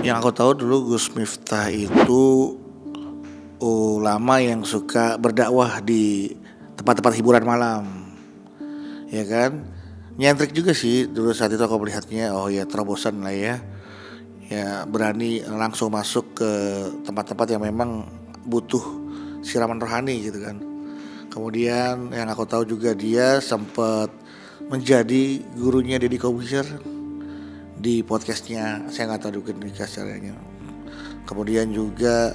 Yang aku tahu dulu Gus Miftah itu ulama yang suka berdakwah di tempat-tempat hiburan malam, ya kan? Nyentrik juga sih dulu saat itu aku melihatnya. Oh ya, terobosan lah ya. Ya berani langsung masuk ke tempat-tempat yang memang butuh siraman rohani gitu kan. Kemudian yang aku tahu juga dia sempat menjadi gurunya Deddy Corbuzier di podcastnya. Saya nggak tahu juga di caranya. Kemudian juga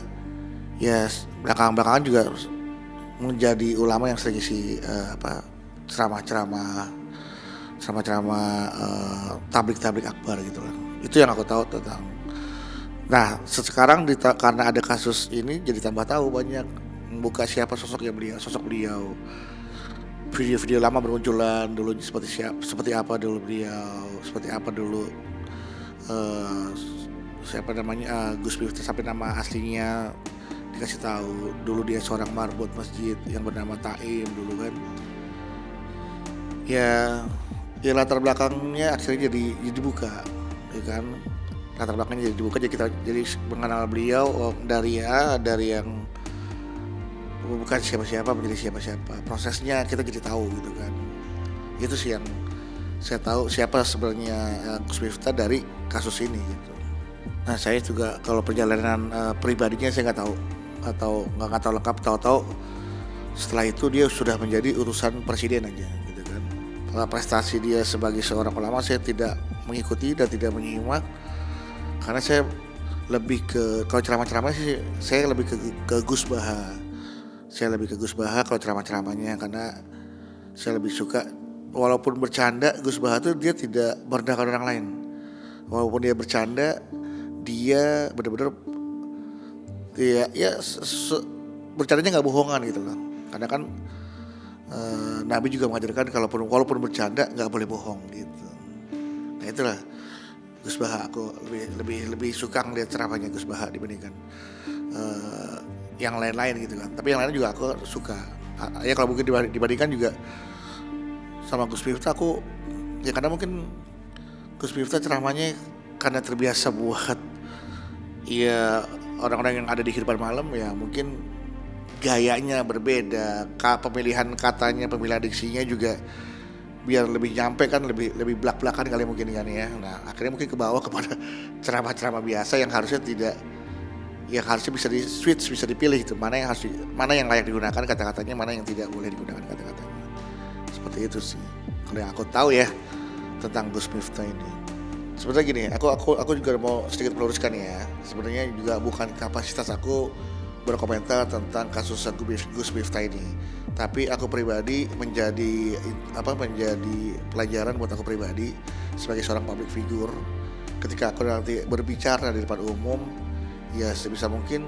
ya belakangan-belakangan juga menjadi ulama yang sering isi ceramah-ceramah tablik-tablik akbar gitu lah. Itu yang aku tahu tentang. Nah sekarang karena ada kasus ini jadi tambah tahu banyak, membuka siapa sosok beliau, video-video lama bermunculan dulu seperti apa dulu beliau, seperti apa dulu eh, siapa namanya Gus Miftah, sampai nama aslinya dikasih tahu. Dulu dia seorang marbot masjid yang bernama Taim dulu kan. Ya latar belakangnya akhirnya jadi dibuka, ya kan. Latar belakangnya jadi dibuka, jadi kita jadi mengenal beliau dari yang bukan siapa-siapa menjadi siapa-siapa. Prosesnya kita jadi tahu gitu kan. Itu sih yang saya tahu siapa sebenarnya Gus Miftah dari kasus ini gitu. Nah saya juga kalau perjalanan pribadinya saya nggak tahu, atau nggak tahu lengkap. Tahu-tahu setelah itu dia sudah menjadi urusan presiden aja gitu kan. Prestasi dia sebagai seorang ulama saya tidak mengikuti dan tidak menyimak, karena saya lebih ke, kalau ceramah-ceramah sih saya lebih ke Gus Baha. Saya lebih ke Gus Baha kalau ceramah-ceramahnya, karena saya lebih suka walaupun bercanda Gus Baha tuh dia tidak merendahkan orang lain. Walaupun dia bercanda, dia benar-benar bercandanya nggak bohongan gitu loh. Karena kan Nabi juga mengajarkan walaupun bercanda nggak boleh bohong gitu. Nah itulah Gus Baha. Aku lebih suka ngeliat ceramahnya Gus Baha dibandingkan yang lain-lain gitu kan. Tapi yang lain juga aku suka. Ya kalau mungkin dibandingkan juga sama Gus Miftah, aku ya karena mungkin Gus Miftah ceramahnya karena terbiasa buat ya orang-orang yang ada di kehidupan malam, ya mungkin gayanya berbeda, pemilihan katanya, pemilihan diksinya juga biar lebih nyampe kan, lebih belak-belakan kali mungkin kan ya. Nah akhirnya mungkin ke bawah kepada ceramah-ceramah biasa yang harusnya tidak, yang harusnya bisa di switch, bisa dipilih itu mana yang layak digunakan kata-katanya, mana yang tidak boleh digunakan kata-katanya. Seperti itu sih kalau yang aku tahu ya tentang Gus Miftah ini. Sebenarnya gini, aku juga mau sedikit meluruskan ya. Sebenarnya juga bukan kapasitas aku berkomentar tentang kasus Gus Miftah ini, tapi aku pribadi menjadi pelajaran buat aku pribadi sebagai seorang public figure. Ketika aku nanti berbicara di depan umum, ya sebisa mungkin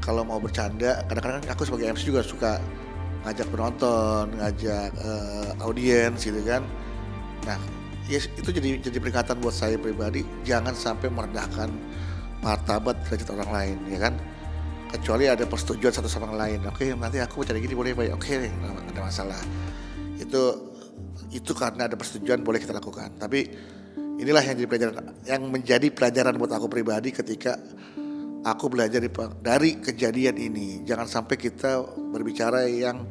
kalau mau bercanda, kadang-kadang aku sebagai MC juga suka ngajak penonton, ngajak audiens gitu kan. Nah ya itu jadi peringatan buat saya pribadi, jangan sampai merendahkan martabat derajat orang lain, ya kan. Kecuali ada persetujuan satu sama lain. Oke, nanti aku cari gini boleh, baik. Oke, nggak ada masalah. Itu karena ada persetujuan boleh kita lakukan. Tapi inilah yang menjadi pelajaran buat aku pribadi ketika aku belajar dari kejadian ini. Jangan sampai kita berbicara yang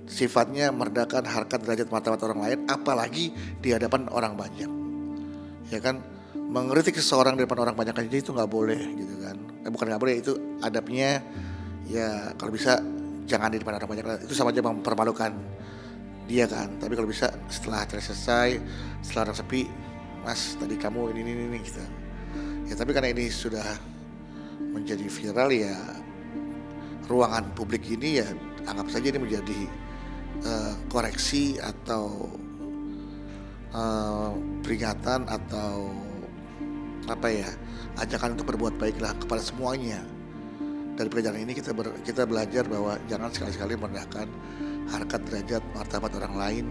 sifatnya merendahkan harkat derajat martabat orang lain, apalagi di hadapan orang banyak, ya kan. Mengkritik seseorang di depan orang banyak aja itu nggak boleh gitu kan. Bukan nggak boleh, itu adabnya ya. Kalau bisa jangan di depan orang banyak, itu sama aja mempermalukan dia kan. Tapi kalau bisa setelah selesai, setelah orang sepi, mas tadi kamu ini gitu ya. Tapi karena ini sudah menjadi viral ya, ruangan publik ini ya anggap saja ini menjadi koreksi atau peringatan atau ajakan untuk berbuat baiklah kepada semuanya. Dari pelajaran ini kita belajar bahwa jangan sekali-sekali merendahkan harkat derajat martabat orang lain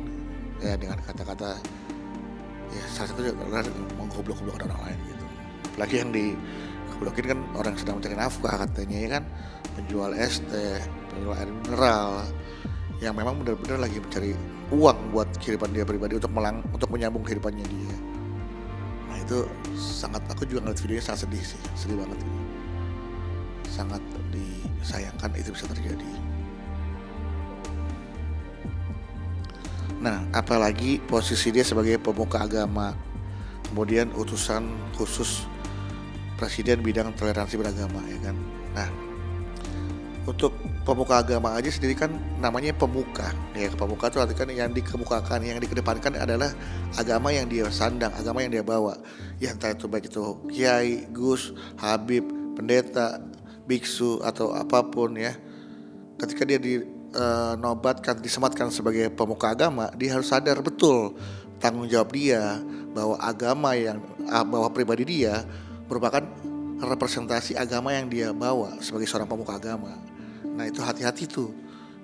ya dengan kata-kata ya, salah satunya adalah menggoblok-goblokkan orang lain gitu. Apalagi yang digoblokin kan orang yang sedang mencari nafkah katanya, ya kan, penjual es teh, penjual air mineral, yang memang benar-benar lagi mencari uang buat kehidupan dia pribadi, untuk menyambung kehidupannya dia. Nah itu sangat, aku juga ngeliat videonya sangat sedih sih, sedih banget, sangat disayangkan itu bisa terjadi. Nah, apalagi posisi dia sebagai pemuka agama, kemudian utusan khusus presiden bidang toleransi beragama, ya kan. Nah, untuk pemuka agama aja sendiri kan namanya pemuka, ya. Pemuka itu artinya kan yang dikemukakan, yang dikedepankan adalah agama yang dia sandang, agama yang dia bawa, ya entah itu baik itu kiai, gus, habib, pendeta, biksu atau apapun ya. Ketika dia dinobatkan, disematkan sebagai pemuka agama, dia harus sadar betul tanggung jawab dia bahwa bahwa pribadi dia merupakan representasi agama yang dia bawa sebagai seorang pemuka agama. Nah, itu hati-hati tuh.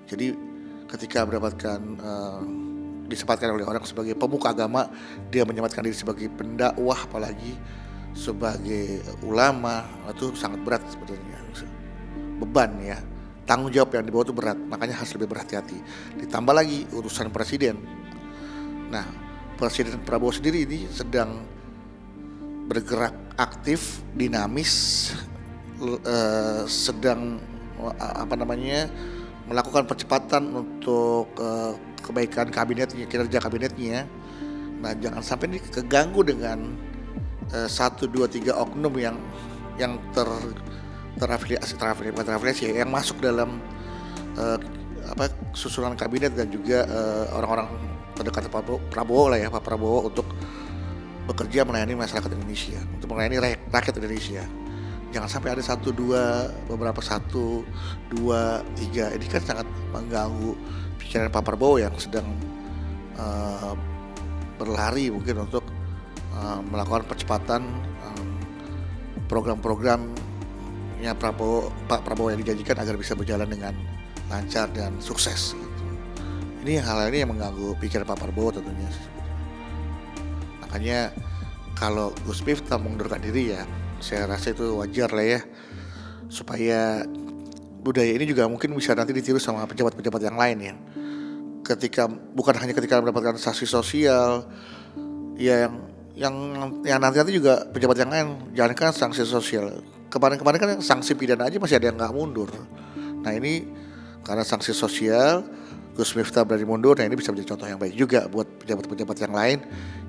Jadi ketika mendapatkan disempatkan oleh orang sebagai pemuka agama, dia menyematkan diri sebagai pendakwah, apalagi sebagai ulama, itu sangat berat sebetulnya. Beban ya, tanggung jawab yang dibawa itu berat, makanya harus lebih berhati-hati. Ditambah lagi urusan presiden. Nah, Presiden Prabowo sendiri ini sedang bergerak aktif, dinamis, sedang melakukan percepatan untuk kebaikan kabinetnya, kinerja kabinetnya. Nah, jangan sampai ini keganggu dengan 1, 2, 3 oknum yang terafiliasi yang masuk dalam susunan kabinet, dan juga orang-orang terdekat Prabowo lah ya, Pak Prabowo, untuk bekerja melayani masyarakat Indonesia, untuk melayani rakyat Indonesia. Jangan sampai ada 1, 2, beberapa 1, 2, 3. Ini kan sangat mengganggu pikiran Pak Prabowo yang sedang berlari mungkin untuk melakukan percepatan program-programnya Pak Prabowo yang dijanjikan agar bisa berjalan dengan lancar dan sukses gitu. Ini hal ini yang mengganggu pikiran Pak Prabowo tentunya. Makanya kalau Gus Miftah mengundurkan diri, ya saya rasa itu wajar lah ya, supaya budaya ini juga mungkin bisa nanti ditiru sama pejabat-pejabat yang lain ya. Bukan hanya ketika mendapatkan sanksi sosial, ya yang nanti juga pejabat yang lain, jangan kan sanksi sosial. Kemarin-kemarin kan sanksi pidana aja masih ada yang nggak mundur. Nah, ini karena sanksi sosial Gus Miftah berani mundur. Nah, ini bisa menjadi contoh yang baik juga buat pejabat-pejabat yang lain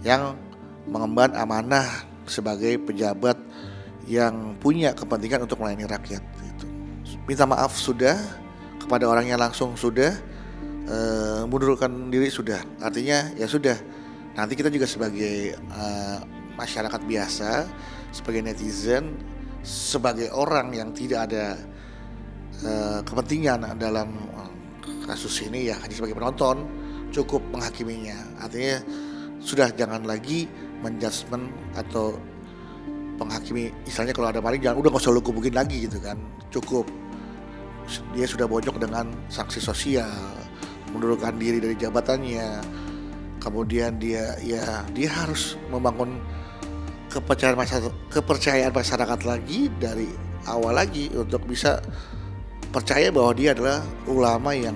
yang mengemban amanah sebagai pejabat yang punya kepentingan untuk melayani rakyat gitu. Minta maaf sudah kepada orangnya langsung sudah, mundurkan diri sudah. Artinya ya sudah, nanti kita juga sebagai masyarakat biasa, sebagai netizen, sebagai orang yang tidak ada kepentingan dalam kasus ini, ya hanya sebagai penonton cukup menghakiminya. Artinya sudah, jangan lagi menjudgment atau menghakimi. Misalnya kalau ada maling, udah gak usah lu gebukin lagi gitu kan. Cukup dia sudah bonyok dengan sanksi sosial, mundurkan diri dari jabatannya, kemudian dia harus membangun kepercayaan masyarakat lagi dari awal lagi, untuk bisa percaya bahwa dia adalah ulama yang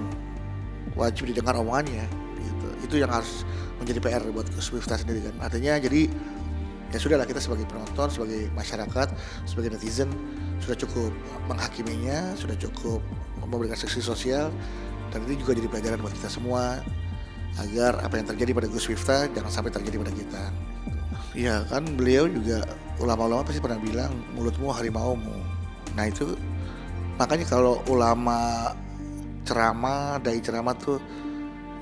wajib didengar omongannya gitu. Itu yang harus menjadi PR buat Gus Miftah sendiri kan. Artinya jadi ya sudahlah, kita sebagai penonton, sebagai masyarakat, sebagai netizen sudah cukup menghakiminya, sudah cukup memberikan sanksi sosial, dan ini juga jadi pelajaran buat kita semua agar apa yang terjadi pada Gus Miftah jangan sampai terjadi pada kita. Ya kan, beliau juga, ulama-ulama pasti pernah bilang mulutmu harimaumu. Nah itu makanya kalau ulama ceramah, dai ceramah tuh,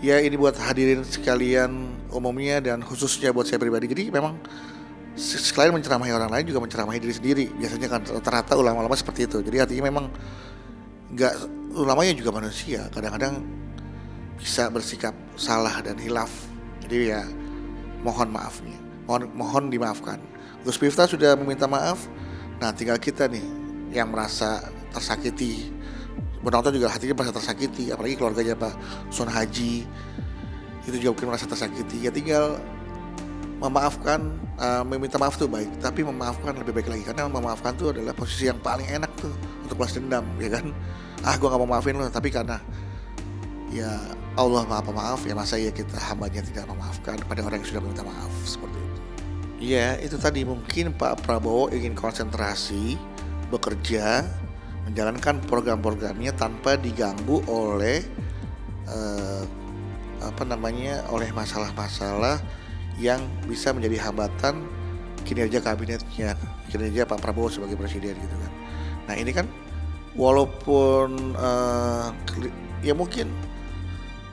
ya ini buat hadirin sekalian umumnya dan khususnya buat saya pribadi. Jadi memang selain menceramahi orang lain juga menceramahi diri sendiri. Biasanya kan rata-rata ulama-ulama seperti itu. Jadi artinya memang ulamanya juga manusia, kadang-kadang bisa bersikap salah dan hilaf. Jadi ya mohon dimaafkan. Gus Miftah sudah meminta maaf. Nah, tinggal kita nih yang merasa tersakiti. Penonton juga hatinya merasa tersakiti, apalagi keluarganya Pak Sun Haji itu juga mungkin merasa tersakiti. Ya tinggal memaafkan, meminta maaf tuh baik, tapi memaafkan lebih baik lagi, karena memaafkan tuh adalah posisi yang paling enak tuh untuk balas dendam, ya kan? Gue gak mau maafin lo, tapi karena ya Allah maha pemaaf, ya masa ya kita hambanya tidak memaafkan pada orang yang sudah meminta maaf, seperti itu. Ya itu tadi mungkin Pak Prabowo ingin konsentrasi bekerja menjalankan program-programnya tanpa diganggu oleh eh, oleh masalah-masalah yang bisa menjadi hambatan kinerja kabinetnya, kinerja Pak Prabowo sebagai presiden gitu kan. Nah ini kan walaupun ya mungkin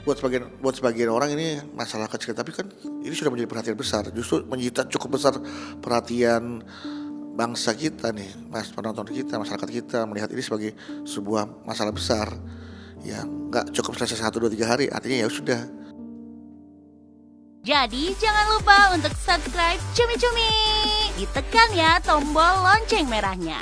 buat sebagian orang ini masalah kecil, tapi kan ini sudah menjadi perhatian besar, justru menyita cukup besar perhatian bangsa kita nih, penonton kita, masyarakat kita melihat ini sebagai sebuah masalah besar yang nggak cukup selesai 1, 2, 3 hari, artinya ya sudah. Jadi jangan lupa untuk subscribe Cumi Cumi. Ditekan ya tombol lonceng merahnya.